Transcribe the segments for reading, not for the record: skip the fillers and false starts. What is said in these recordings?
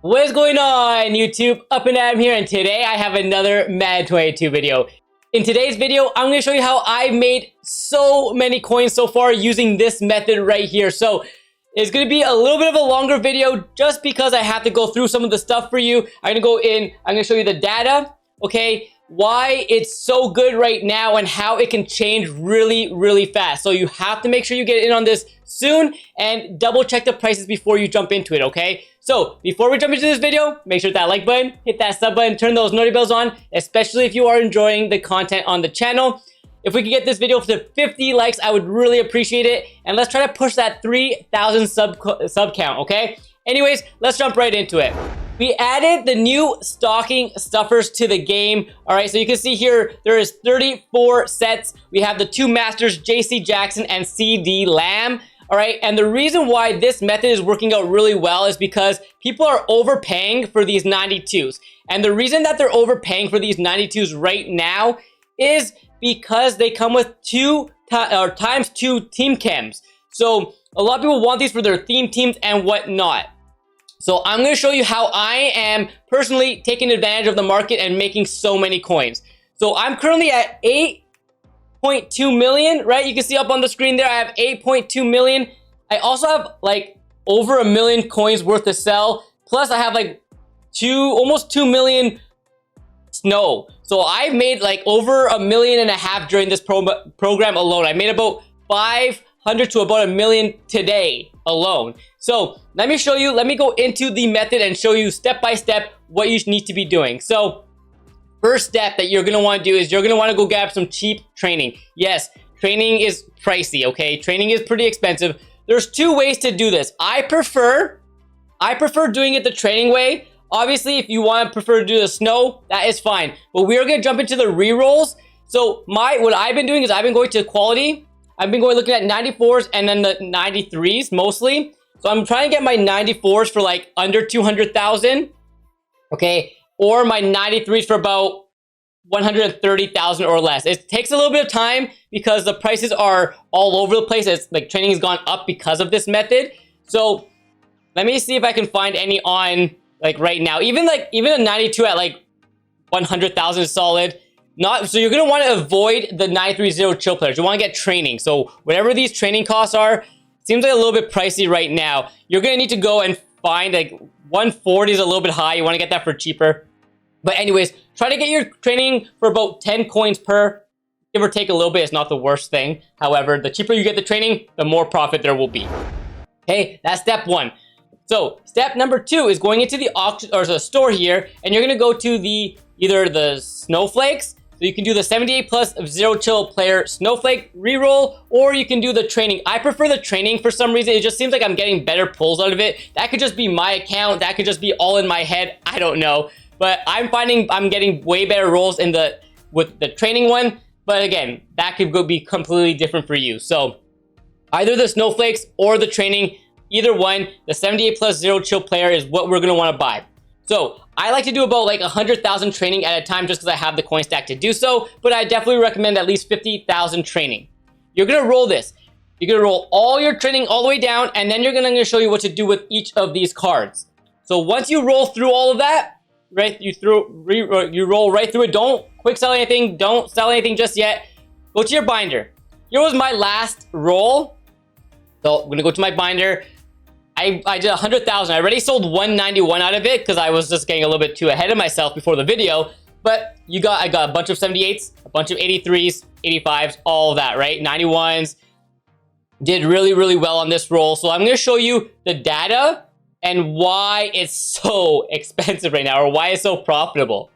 What is going on, YouTube? Up and Adam here, and today I have another Madden 22 video. In today's video, I'm going to show you how I've made so many coins so far using this method right here. So it's going to be a little bit of a longer video just because I have to go through some of the stuff for you. I'm going to show you the data, okay? Why it's so good right now and how it can change really fast. So you have to make sure you get in on this soon and double check the prices before you jump into it, okay? So before we jump into this video, make sure that like button, hit that sub button, turn those notification bells on, especially if you are enjoying the content on the channel. If we could get this video to 50 likes, I would really appreciate it. And let's try to push that 3,000 sub count, okay? Anyways, let's jump right into it. We added the new stocking stuffers to the game. All right, so you can see here, there is 34 sets. We have the two masters, JC Jackson and CD Lamb. All right, and the reason why this method is working out really well is because people are overpaying for these 92s. And the reason that they're overpaying for these 92s right now is because they come with times 2 team chems. So a lot of people want these for their theme teams and whatnot. So I'm going to show you how I am personally taking advantage of the market and making so many coins. So I'm currently at 8.2 million, right? You can see up on the screen there, I have 8.2 million. I also have like over 1 million coins worth to sell. Plus I have like almost 2 million snow. So I've made like over 1.5 million during this program alone. I made about 500 to about 1 million today alone. So let me show you, let me go into the method and show you step by step what you need to be doing. So first step that you're going to want to do is you're going to want to go grab some cheap training. Yes, training is pricey, okay? Training is pretty expensive. There's 2 ways to do this. I prefer doing it the training way. Obviously, if you prefer to do the snow, that is fine. But we are going to jump into the rerolls. So what I've been doing is I've been going to quality. I've been looking at 94s and then the 93s mostly. So I'm trying to get my 94s for like under 200,000, okay? Or my 93s for about 130,000 or less. It takes a little bit of time because the prices are all over the place. It's like training has gone up because of this method. So let me see if I can find any on like right now. Even a 92 at like 100,000 is solid. So you're gonna want to avoid the 930 chill players. You want to get training. So whatever these training costs are, seems like a little bit pricey right now. You're gonna need to go and find like 140 is a little bit high. You want to get that for cheaper. But anyways, try to get your training for about 10 coins per, give or take a little bit. It's not the worst thing. However, the cheaper you get the training, the more profit there will be. Okay, that's step 1. So step number 2 is going into the auction or the store here, and you're gonna go to either the snowflakes. So you can do the 78 plus zero chill player snowflake reroll, or you can do the training. I prefer the training for some reason. It just seems like I'm getting better pulls out of it. That could just be my account. That could just be all in my head. I don't know. But I'm finding I'm getting way better rolls with the training one. But again, that could be completely different for you. So either the snowflakes or the training, either one, the 78 plus zero chill player is what we're gonna want to buy. So I like to do about like 100,000 training at a time just because I have the coin stack to do so, but I definitely recommend at least 50,000 training. You're gonna roll this. You're gonna roll all your training all the way down, and then I'm gonna show you what to do with each of these cards. So once you roll through all of that, right, you roll right through it. Don't quick sell anything. Don't sell anything just yet. Go to your binder. Here was my last roll. So I'm gonna go to my binder. I did 100,000. I already sold 191 out of it because I was just getting a little bit too ahead of myself before the video. But I got a bunch of 78s, a bunch of 83s, 85s, all of that, right? 91s. Did really well on this roll. So I'm going to show you the data and why it's so expensive right now, or why it's so profitable.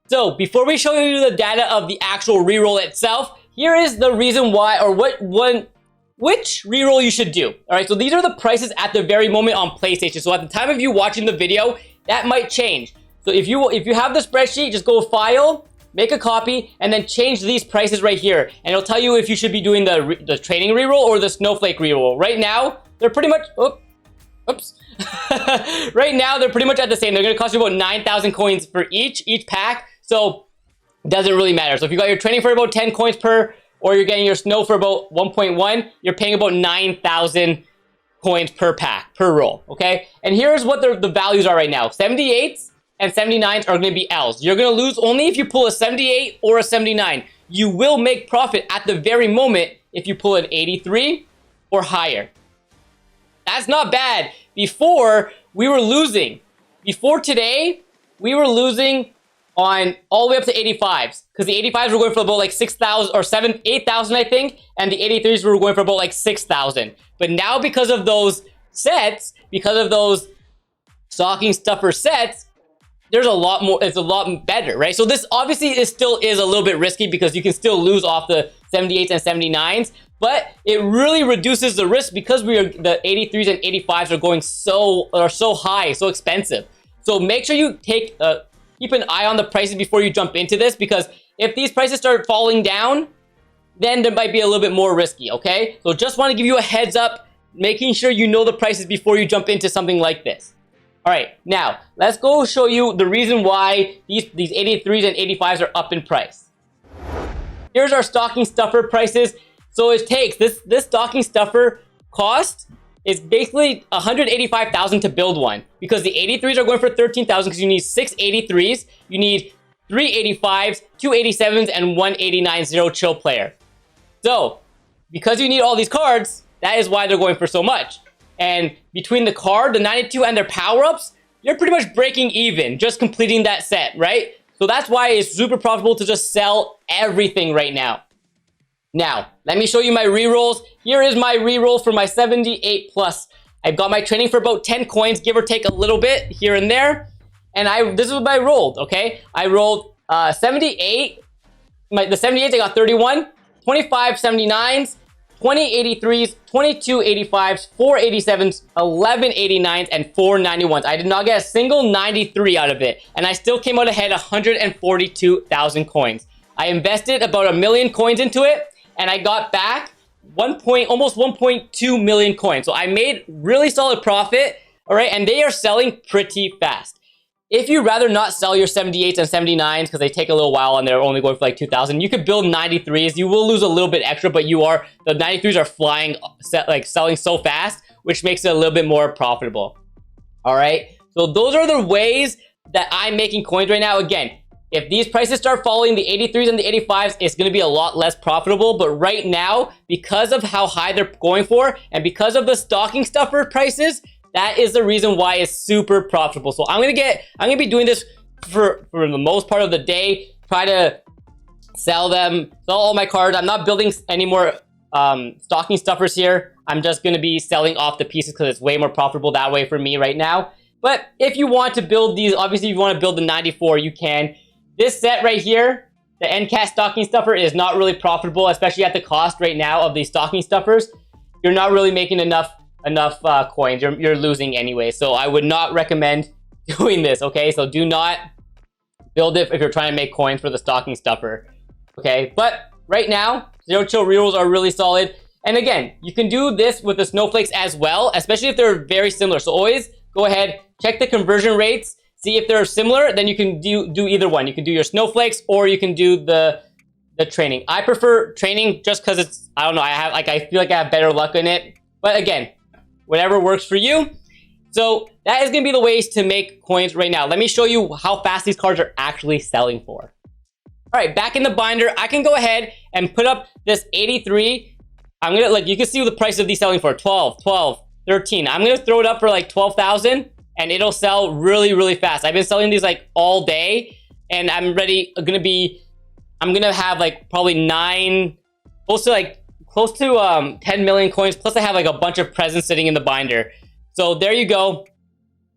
So before we show you the data of the actual reroll itself, here is the reason why, or which reroll you should do. All right, so these are the prices at the very moment on PlayStation. So at the time of you watching the video, that might change. So if you have the spreadsheet, just go File, make a copy, and then change these prices right here. And it'll tell you if you should be doing the training reroll or the snowflake reroll. Right now, they're pretty much, oops. Right now, they're pretty much at the same. They're gonna cost you about 9,000 coins for each pack. So it doesn't really matter. So if you got your training for about 10 coins per, or you're getting your snow for about 1.1, you're paying about 9,000 coins per pack, per roll, okay? And here's what the values are right now. 78s and 79s are going to be L's. You're going to lose only if you pull a 78 or a 79. You will make profit at the very moment if you pull an 83 or higher. That's not bad. Before, we were losing. Before today, we were losing on all the way up to 85s. Because the 85s were going for about like 6,000 or 8,000, I think. And the 83s were going for about like 6,000. But now because of those sets, because of those stocking stuffer sets, there's a lot more, it's a lot better, right? So this obviously still is a little bit risky because you can still lose off the 78s and 79s. But it really reduces the risk because the 83s and 85s are going so high, so expensive. So make sure you keep an eye on the prices before you jump into this, because if these prices start falling down, then there might be a little bit more risky, okay? So just want to give you a heads up, making sure you know the prices before you jump into something like this. All right, now let's go show you the reason why these 83s and 85s are up in price. Here's our stocking stuffer prices. So it takes this stocking stuffer cost is basically 185,000 to build one, because the 83s are going for 13,000 because you need 6 83s, you need 3 85s, 2 87s, and 1 89 zero chill player. So because you need all these cards, that is why they're going for so much. And between the card, the 92, and their power-ups, you're pretty much breaking even just completing that set, right? So that's why it's super profitable to just sell everything right now. Now, let me show you my rerolls. Here is my reroll for my 78 plus. I've got my training for about 10 coins, give or take a little bit here and there. And this is what I rolled, okay? I rolled 78. The 78s, I got 31, 25 79s, 20 83s, 22 85s, 4 87s, 11 89s, and 4 91s. I did not get a single 93 out of it. And I still came out ahead 142,000 coins. I invested about 1 million coins into it, and I got back almost 1.2 million coins. So I made really solid profit, all right? And they are selling pretty fast. If you rather not sell your 78s and 79s because they take a little while and they're only going for like 2,000, you could build 93s. You will lose a little bit extra, but the 93s are flying, like selling so fast, which makes it a little bit more profitable. All right. So those are the ways that I'm making coins right now. Again, if these prices start falling, the 83s and the 85s, it's going to be a lot less profitable. But right now, because of how high they're going for and because of the stocking stuffer prices, that is the reason why it's super profitable. So I'm gonna be doing this for the most part of the day. Try to sell all my cards. I'm not building any more stocking stuffers here. I'm just gonna be selling off the pieces because it's way more profitable that way for me right now. But if you want to build these, obviously if you want to build the 94, you can. This set right here, the NCAT stocking stuffer, is not really profitable, especially at the cost right now of these stocking stuffers. You're not really making enough coins. You're losing anyway, so I would not recommend doing this, okay? So do not build it if you're trying to make coins for the stocking stuffer, okay? But right now, zero chill rerolls are really solid. And again, you can do this with the snowflakes as well, especially if they're very similar. So always go ahead, check the conversion rates, see if they're similar, then you can do either one. You can do your snowflakes or you can do the training. I prefer training just because it's, I don't know, I feel like I have better luck in it. But again, whatever works for you. So that is going to be the ways to make coins right now. Let me show you how fast these cards are actually selling for. All right, back in the binder, I can go ahead and put up this 83. I'm going to, like, you can see the price of these selling for 12, 12, 13. I'm going to throw it up for like 12,000 and it'll sell really, really fast. I've been selling these like all day and I'm going to have like probably close to 10 million coins, plus I have like a bunch of presents sitting in the binder. So there you go.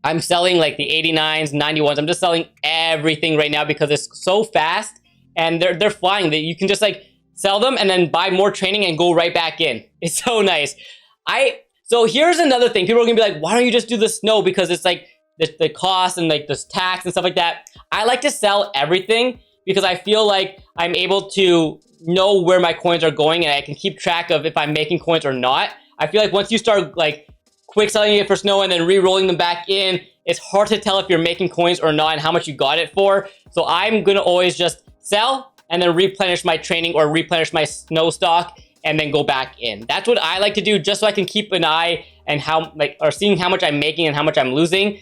I'm selling like the 89s, 91s. I'm just selling everything right now because it's so fast and they're flying. You can just like sell them and then buy more training and go right back in. It's so nice. So here's another thing. People are gonna be like, why don't you just do the snow? Because it's like the cost and like this tax and stuff like that. I like to sell everything because I feel like I'm able to know where my coins are going and I can keep track of if I'm making coins or not. I feel like once you start like quick selling it for snow and then re-rolling them back in, it's hard to tell if you're making coins or not and how much you got it for. So I'm gonna always just sell and then replenish my training or replenish my snow stock and then go back in. That's what I like to do just so I can keep an eye and how or seeing how much I'm making and how much I'm losing.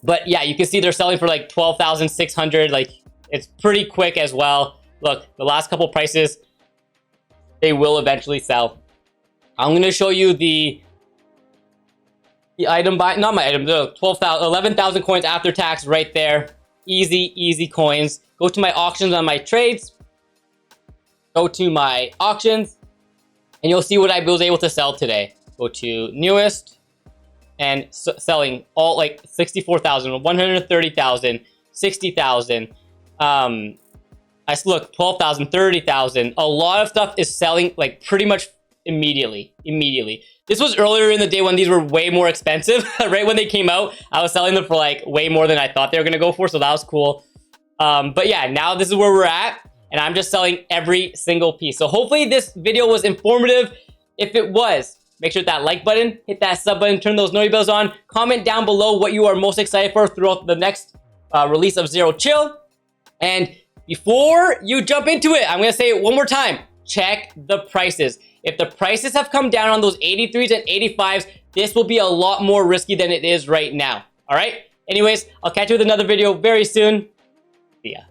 But yeah, you can see they're selling for like 12,600. Like, it's pretty quick as well. Look, the last couple prices, they will eventually sell. I'm going to show you the item buy, not my item, the 11,000 coins after tax right there. Easy coins. Go to my auctions on my trades. Go to my auctions, and you'll see what I was able to sell today. Go to newest, and selling all like 64,000, 130,000, 60,000. I look 12,000, 30,000. A lot of stuff is selling like pretty much immediately. This was earlier in the day when these were way more expensive. Right when they came out, I was selling them for like way more than I thought they were gonna go for, so that was cool. But yeah, now this is where we're at, and I'm just selling every single piece. So hopefully this video was informative. If it was, make sure that like button, hit that sub button, turn those notification bells on. Comment down below what you are most excited for throughout the next release of Zero Chill. And before you jump into it, I'm gonna say it one more time. Check the prices. If the prices have come down on those 83s and 85s, this will be a lot more risky than it is right now. All right? Anyways, I'll catch you with another video very soon. See ya.